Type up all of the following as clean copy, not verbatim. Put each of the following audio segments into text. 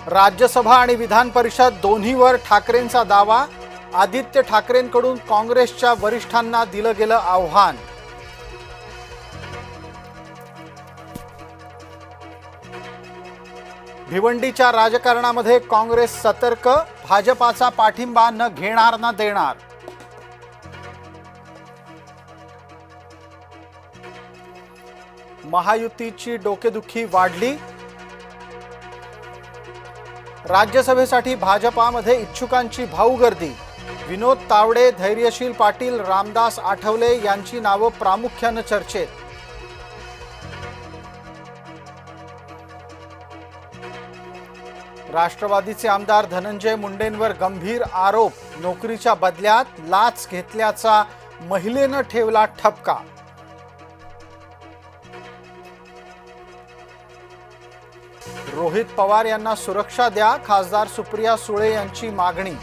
राज्यसभा आणि विधान परिषद दोन्हीवर ठाकरेंचा दावा। आदित्य ठाकरेंकडून काँग्रेसच्या वरिष्ठांना दिलं गेलं आव्हान। भिवंडीच्या राजकारणामध्ये काँग्रेस सतर्क, भाजपाचा पाठिंबा न घेणार ना देणार। महायुतीची डोकेदुखी वाढली। राज्यसभेसाठी भाजपामध्ये इच्छुकांची भाऊ गर्दी। विनोद तावडे, धैर्यशील पाटील, रामदास आठवले यांची नावं प्रामुख्याने चर्चेत। राष्ट्रवादीचे आमदार धनंजय मुंडेंवर गंभीर आरोप। नोकरीच्या बदल्यात लाच घेतल्याचा महिलेनं ठेवला ठपका। रोहित पवार यांना सुरक्षा द्या, खासदार सुप्रिया सुळे यांची मागणी।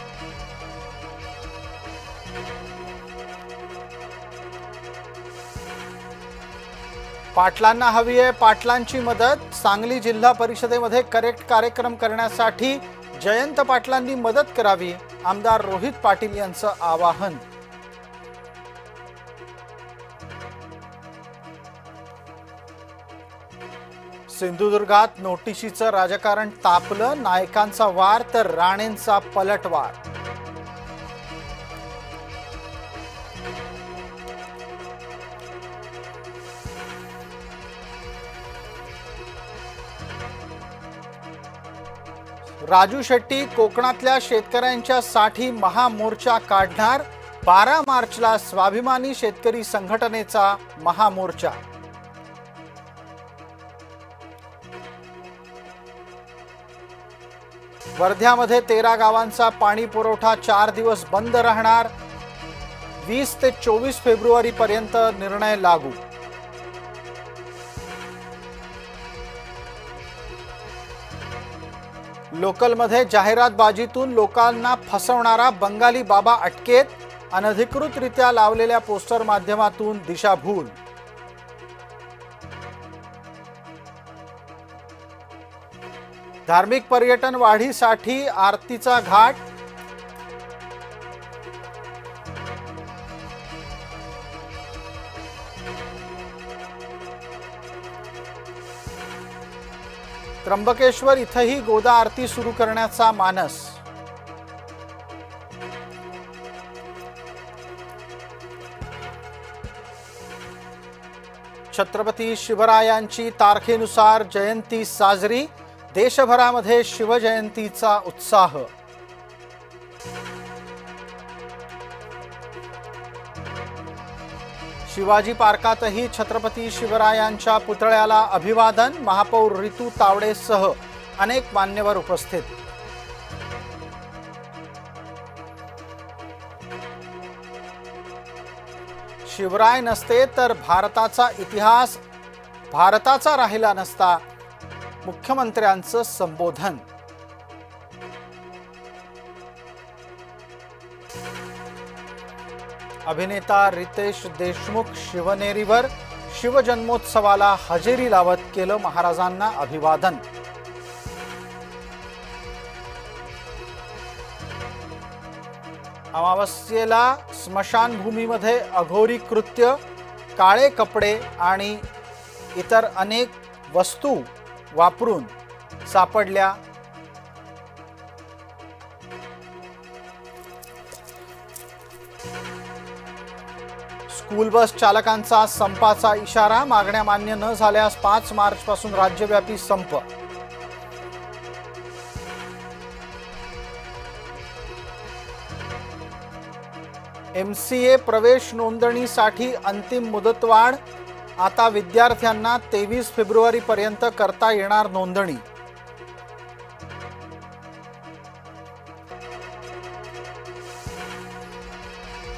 पाटलांना हवी आहे पाटलांची मदत। सांगली जिल्हा परिषदेमध्ये करेक्ट कार्यक्रम करण्यासाठी जयंत पाटलांनी मदत करावी, आमदार रोहित पाटील यांचं आवाहन। सिंधुदुर्गात नोटिशीचं राजकारण तापलं। नायकांचा वार तर राणेंचा पलटवार। राजू शेट्टी कोकणातल्या शेतकऱ्यांच्या साठी महामोर्चा काढणार। 12 मार्चला स्वाभिमानी शेतकरी संघटनेचा महामोर्चा। वर्ध्यामध्ये 13 गावांचा पाणी पुरवठा 4 दिवस बंद राहणार। 20 ते 24 फेब्रुवारी पर्यंत निर्णय लागू। लोकलमध्ये जाहिरातबाजीतून लोकांना फसवणारा बंगाली बाबा अटकेत। अनधिकृतरित्या लावलेल्या पोस्टर माध्यमातून दिशाभूल। धार्मिक पर्यटन वाढीसाठी आरतीचा घाट। त्र्यंबकेश्वर इथंही गोदा आरती सुरू करण्याचा मानस। छत्रपती शिवरायांची तारखेनुसार जयंती साजरी। देशभरामध्ये शिवजयंतीचा उत्साह। शिवाजी पार्कातही छत्रपती शिवरायांच्या पुतळ्याला अभिवादन। महापौर रितू तावडेसह अनेक मान्यवर उपस्थित। शिवराय नसते तर भारताचा इतिहास भारताचा राहिला नसता, मुख्यमंत्र्यांचं संबोधन। अभिनेता रितेश देशमुख शिवनेरीवर शिवजन्मोत्सवाला हजेरी लावत केलं महाराजांना अभिवादन। अमावस्येला स्मशानभूमीमध्ये अघोरी कृत्य। काळे कपडे आणि इतर अनेक वस्तू वापरून सापडल्या। स्कूल बस चालकांचा संपाचा इशारा। मागण्या मान्य न झाल्यास 5 मार्चपासून राज्यव्यापी संप। MCA प्रवेश नोंदणीसाठी अंतिम मुदतवाढ। आता विद्यार्थ्यांना 23 फेब्रुवारी पर्यंत करता येणार नोंदणी।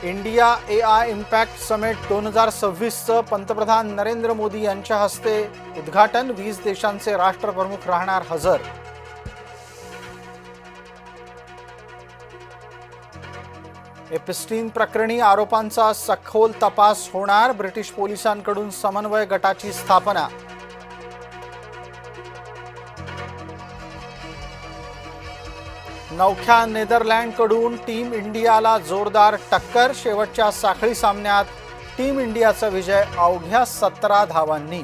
इंडिया AI इम्पॅक्ट समिट 2026चं पंतप्रधान नरेंद्र मोदी यांच्या हस्ते उद्घाटन। 20 देशांचे राष्ट्रप्रमुख राहणार हजर। एपिस्टीन प्रकरणी आरोपांचा सखोल तपास होणार। ब्रिटिश पोलिसांकडून समन्वय गटाची स्थापना। नवख्या नेदरलँडकडून टीम इंडियाला जोरदार टक्कर. शेवटच्या साखळी सामन्यात टीम इंडियाचा विजय अवघ्या 17 धावांनी.